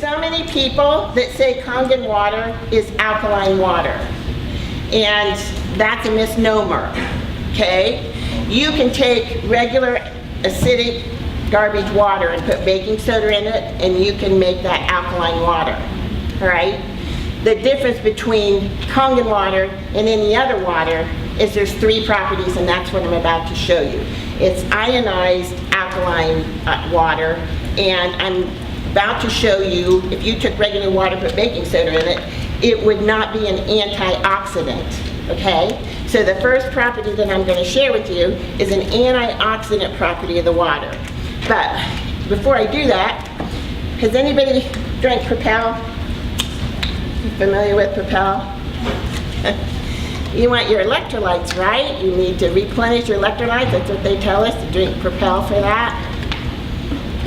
so many people that say Kangen water is alkaline water, and that's a misnomer, okay? You can take regular acidic garbage water and put baking soda in it, and you can make that alkaline water, all right? The difference between Kangen water and any other water is there's 3 properties, and that's what I'm about to show you. It's ionized alkaline water, and I'm about to show you, if you took regular water, put baking soda in it, it would not be an antioxidant, okay? So the first property that I'm going to share with you is an antioxidant property of the water. But before I do that, has anybody drank Propel? You familiar with Propel? You want your electrolytes, right? You need to replenish your electrolytes. That's what they tell us, to drink Propel for that.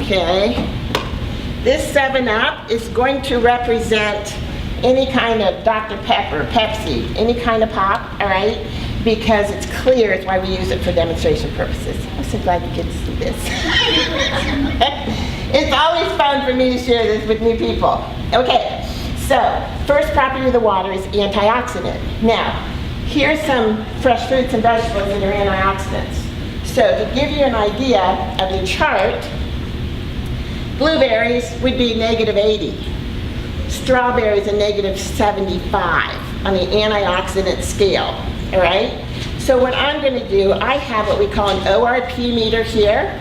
Okay. This 7-Up is going to represent any kind of Dr. Pepper, Pepsi, any kind of pop, all right? Because it's clear, it's why we use it for demonstration purposes. I'm so glad you get to see this. It's always fun for me to share this with new people. Okay, so first property of the water is antioxidant. Now, here's some fresh fruits and vegetables that are antioxidants. So to give you an idea of the chart, blueberries would be -80. Strawberries are -75 on the antioxidant scale, all right? So what I'm going to do, I have what we call an ORP meter here,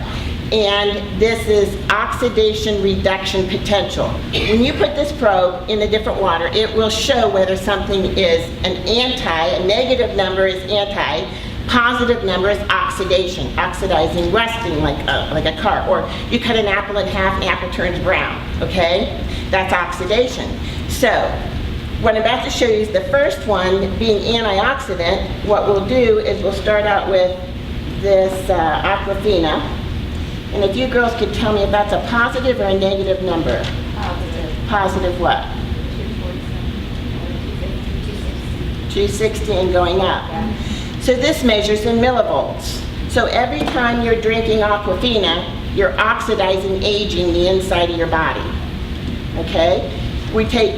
and this is oxidation reduction potential. When you put this probe in a different water, it will show whether something is a negative number is anti, positive number is oxidation, oxidizing, rusting like a car. Or you cut an apple in half, and the apple turns brown, okay? That's oxidation. So what I'm about to show you is the first one, being antioxidant. What we'll do is we'll start out with this Aquafina. And if you girls could tell me if that's a positive or a negative number. Positive. Positive what? 260 and going up. Yeah. So this measures in millivolts. So every time you're drinking Aquafina, you're oxidizing, aging the inside of your body. Okay? We take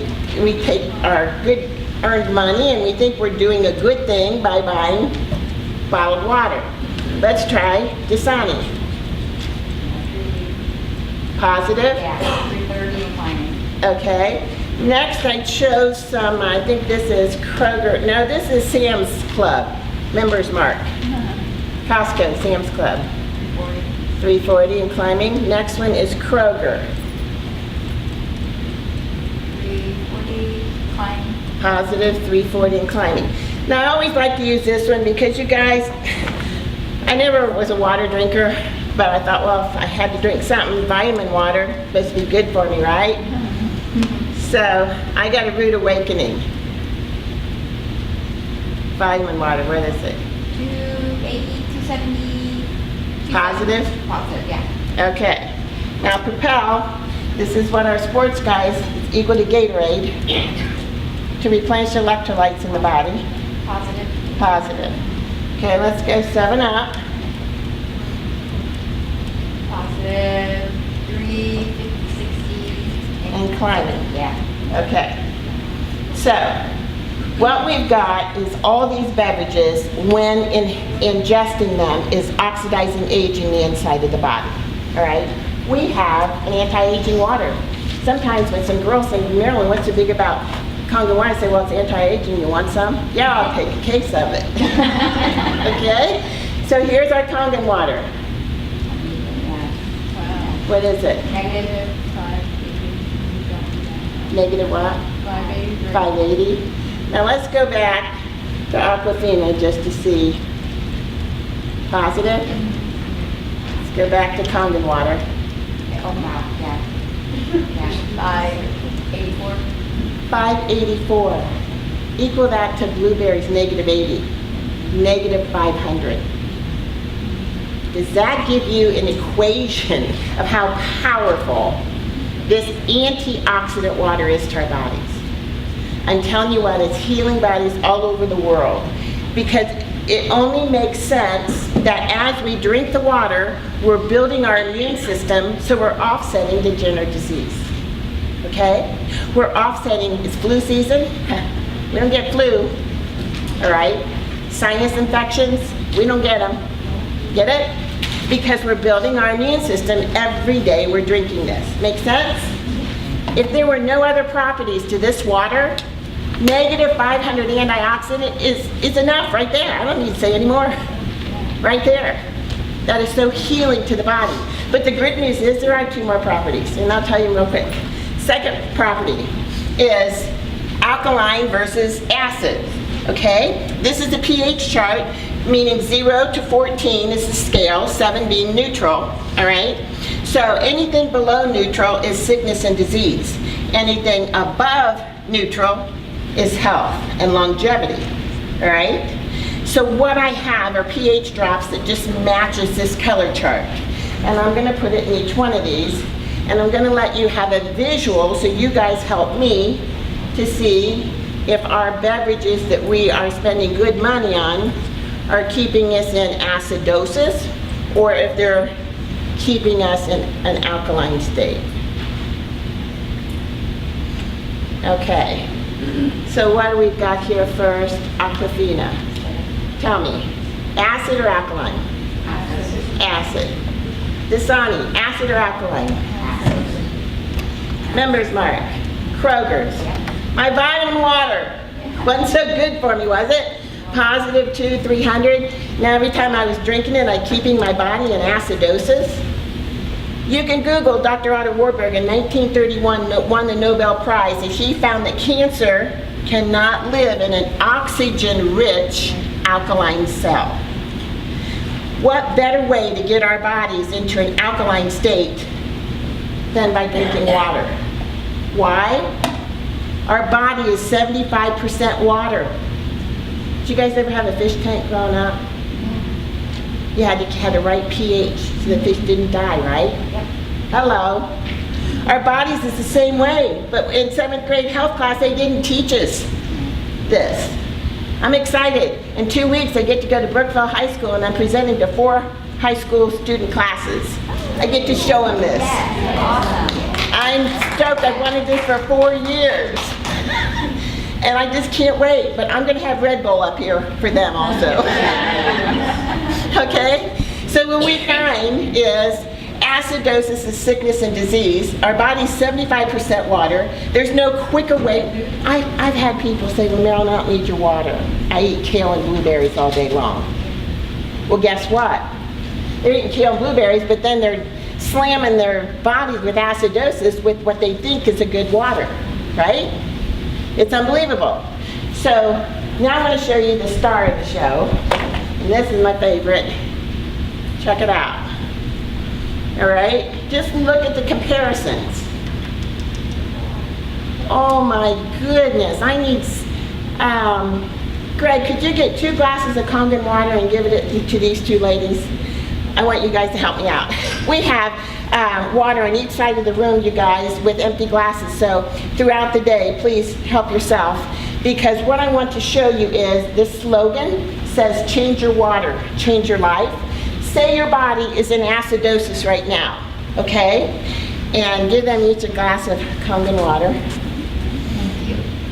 our good earned money and we think we're doing a good thing by buying bottled water. Let's try Dasani. Positive? Yeah, 330 and climbing. Okay. Next I chose some, I think this is Kroger. No, this is Sam's Club. Members Mark. Costco, Sam's Club. 340 and climbing. Next one is Kroger. 340 climbing. Positive, 340 and climbing. Now I always like to use this one because you guys, I never was a water drinker, but I thought, well, if I had to drink something, vitamin water, supposed to be good for me, right? So I got a rude awakening. Vitamin water, what is it? 280, 270. Positive? Positive, yeah. Okay. Now Propel, this is what our sports guys, it's equal to Gatorade, to replenish electrolytes in the body. Positive. Positive. Okay, let's go 7-Up. Positive. 350, 60. And climbing. Yeah. Okay. So, what we've got is all these beverages, when ingesting them, is oxidizing, aging the inside of the body. All right? We have an anti-aging water. Sometimes when some girls say, Marilyn, what's so big about Kangen water? I say, well, it's anti-aging. You want some? Yeah, I'll take a case of it. Okay? So here's our Kangen water. Yeah. Wow. What is it? -580. Negative what? 580. 580. Now let's go back to Aquafina just to see. Positive. Let's go back to Kangen water. Oh, wow, yeah. Yeah, 584. 584. Equal that to blueberries, -80. -500. Does that give you an equation of how powerful this antioxidant water is to our bodies? I'm telling you what, it's healing bodies all over the world, because it only makes sense that as we drink the water, we're building our immune system, so we're offsetting degenerative disease. okay? We're offsetting, it's flu season. We don't get flu, all right? Sinus infections, we don't get them. Get it? Because we're building our immune system every day we're drinking this. Make sense? If there were no other properties to this water, negative 500 antioxidant is enough right there. I don't need to say any more. Right there. That is so healing to the body. But the good news is there are 2 more properties, and I'll tell you real quick. Second property is alkaline versus acid, okay? This is the pH chart, meaning 0 to 14 is the scale, 7 being neutral, all right? So anything below neutral is sickness and disease. Anything above neutral is health and longevity, all right? So what I have are pH drops that just matches this color chart. And I'm gonna put it in each one of these, and I'm gonna let you have a visual so you guys help me to see if our beverages that we are spending good money on are keeping us in acidosis or if they're keeping us in an alkaline state. Okay, so what do we got here first? Aquafina. Tell me, acid or alkaline? Acid. Dasani, acid or alkaline? Members Mark, Kroger's. My vitamin water wasn't so good for me, was it? Positive 200, 300. Now every time I was drinking it, I'm keeping my body in acidosis. You can Google Dr. Otto Warburg in 1931 won the Nobel Prize, and he found that cancer cannot live in an oxygen-rich alkaline cell. What better way to get our bodies into an alkaline state than by drinking water? Why? Our body is 75% water. Did you guys ever have a fish tank growing up? You had to have the right pH so the fish didn't die, right? Yep. Hello. Our bodies is the same way, but in 7th grade health class they didn't teach us this. I'm excited. In 2 weeks I get to go to Brookville High School and I'm presenting to 4 high school student classes. I get to show them this. Awesome. I'm stoked. I've wanted this for 4 years. And I just can't wait, but I'm gonna have Red Bull up here for them also. Okay? So what we find is acidosis is sickness and disease. Our body's 75% water. There's no quicker way. I've had people say, well, Marilyn, I don't need your water. I eat kale and blueberries all day long. Well, guess what? They're eating kale and blueberries, but then they're slamming their bodies with acidosis with what they think is a good water, right? It's unbelievable. So now I'm going to show you the star of the show. And this is my favorite. Check it out. All right? Just look at the comparisons. Oh my goodness. I need, Greg, could you get 2 glasses of Kangen water and give it to these 2 ladies? I want you guys to help me out. We have water on each side of the room, you guys, with empty glasses. So throughout the day, please help yourself. Because what I want to show you is this slogan says, change your water, change your life. Say your body is in acidosis right now, okay? And give them each a glass of Kangen water.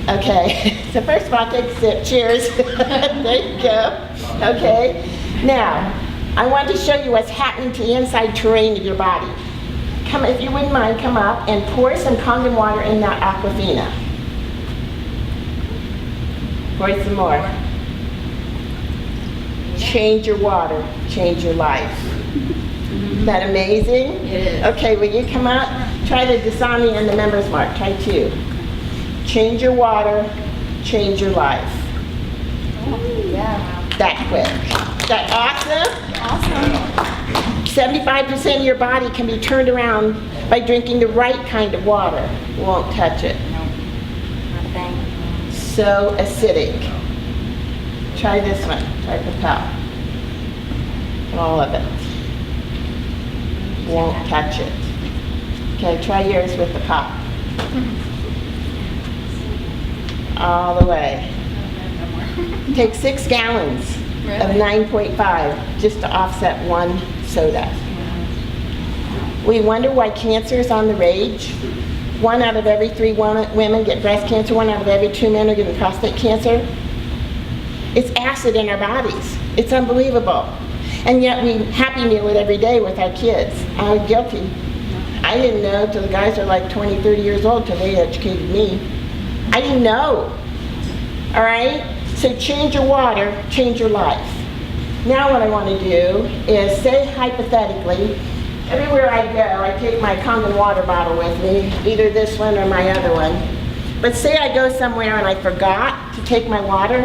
Okay, so first of all, take a sip. Cheers. There you go. Okay, now, I want to show you what's happening to the inside terrain of your body. Come, if you wouldn't mind, come up and pour some Kangen water in that Aquafina. Pour some more. Change your water, change your life. Isn't that amazing? It is. Okay, will you come up? Try the Dasani and the Members Mark. Try 2. Change your water, change your life. Yeah. That quick. Is that awesome? Awesome. 75% of your body can be turned around by drinking the right kind of water. Won't touch it. No. Nothing. So acidic. Try this one. Try Propel. All of it. Won't touch it. Okay, try yours with the pop. All the way. Take 6 gallons of 9.5 just to offset 1 soda. We wonder why cancer is on the rage. 1 out of every 3 women get breast cancer, 1 out of every 2 men are getting prostate cancer. It's acid in our bodies. It's unbelievable. And yet we Happy Meal it every day with our kids. I'm guilty. I didn't know till the guys are like 20, 30 years old till they educated me. I didn't know. All right? So change your water, change your life. Now what I want to do is say hypothetically, everywhere I go, I take my Kangen water bottle with me, either this one or my other one. But say I go somewhere and I forgot to take my water,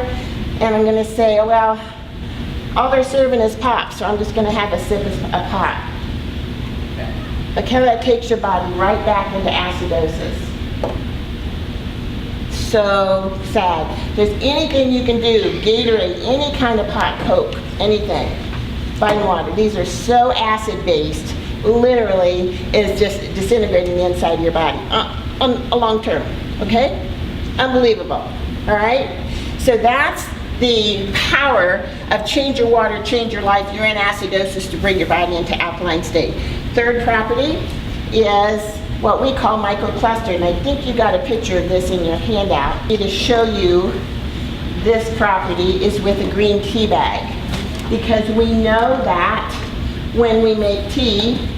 and I'm going to say, oh, well, all they're serving is pop, so I'm just going to have a sip of pop. Look how that takes your body right back into acidosis. So sad. If there's anything you can do, Gatorade, any kind of pot, Coke, anything, vitamin water. These are so acid-based, literally is just disintegrating the inside of your body on a long term, okay? Unbelievable, all right? So that's the power of change your water, change your life. You're in acidosis to bring your body into alkaline state. Third property is what we call microcluster, and I think you got a picture of this in your handout. To show you this property is with a green tea bag, because we know that when we make tea,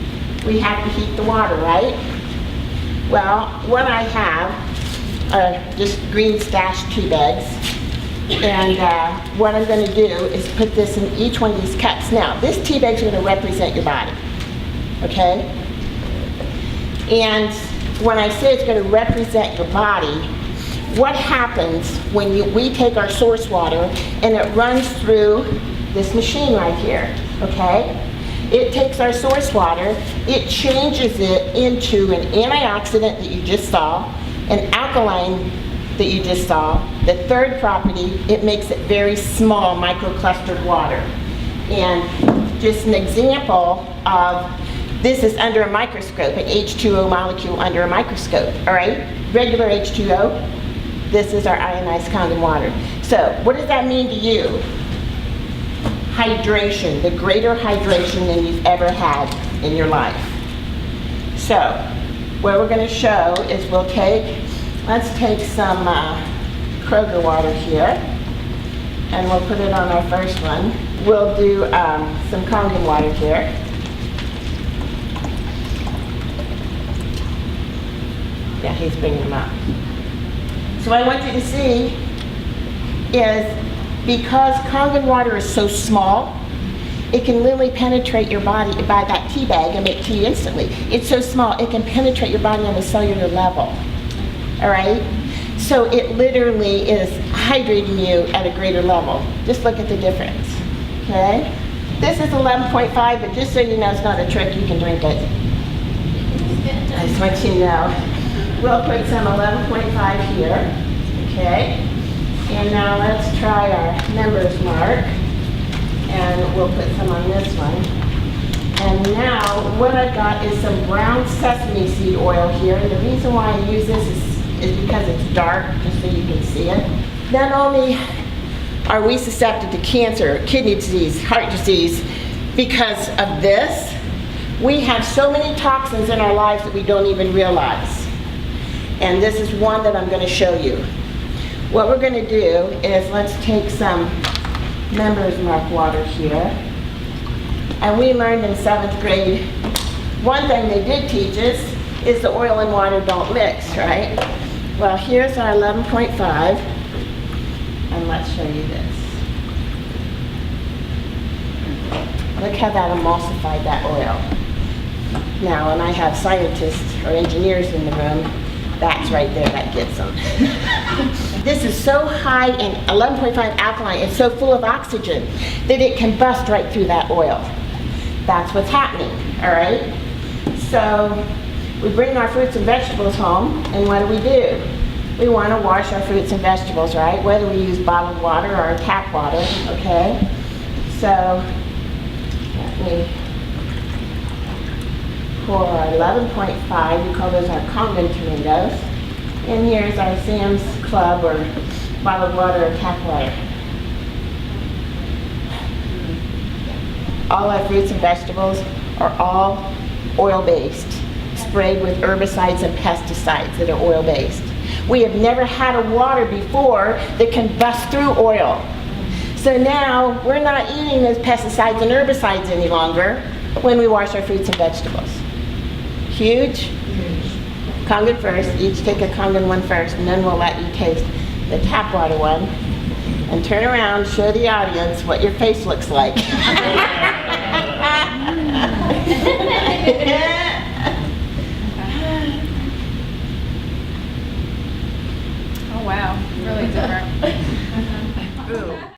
we have to heat the water, right? Well, what I have are just green stash tea bags, and what I'm going to do is put this in each one of these cups. Now, this tea bag is going to represent your body, okay? And when I say it's going to represent your body, what happens when we take our source water and it runs through this machine right here, okay? It takes our source water, it changes it into an antioxidant that you just saw, an alkaline that you just saw. The third property, it makes it very small, microclustered water. And just an example of this is under a microscope, an H2O molecule under a microscope, all right? Regular H2O, this is our ionized Kangen water. So what does that mean to you? Hydration, the greater hydration than you've ever had in your life. So what we're going to show is let's take some Kroger water here, and we'll put it on our first one. We'll do some Kangen water here. Yeah, he's bringing them up. So what I want you to see is, because Kangen water is so small, it can literally penetrate your body by that tea bag and make tea instantly. It's so small, it can penetrate your body on a cellular level. All right? So it literally is hydrating you at a greater level. Just look at the difference. Okay? This is 11.5, but just so you know, it's not a trick, you can drink it. I just want you to know. We'll put some 11.5 here. Okay? And now let's try our members mark, and we'll put some on this one. And now what I've got is some brown sesame seed oil here. And the reason why I use this is because it's dark, just so you can see it. Not only are we susceptible to cancer, kidney disease, heart disease, because of this, we have so many toxins in our lives that we don't even realize. And this is one that I'm going to show you. What we're going to do is let's take some members mark water here. And we learned in 7th grade, one thing they did teach us is the oil and water don't mix, right? Well, here's our 11.5, and let's show you this. Look how that emulsified that oil. Now, when I have scientists or engineers in the room, that's right there, that gets them. This is so high in 11.5 alkaline, it's so full of oxygen that it can bust right through that oil. That's what's happening, all right? So we bring our fruits and vegetables home, and what do? We want to wash our fruits and vegetables, right? Whether we use bottled water or tap water, okay? So let me pour our 11.5, we call those our Kangen tomatoes. And here's our Sam's Club or bottled water or tap water. All our fruits and vegetables are all oil-based. sprayed with herbicides and pesticides that are oil-based. We have never had a water before that can bust through oil. So now, we're not eating those pesticides and herbicides any longer when we wash our fruits and vegetables. Huge? Kangen first, each take a Kangen one first, and then we'll let you taste the tap water one. And turn around, show the audience what your face looks like. Oh wow, really different.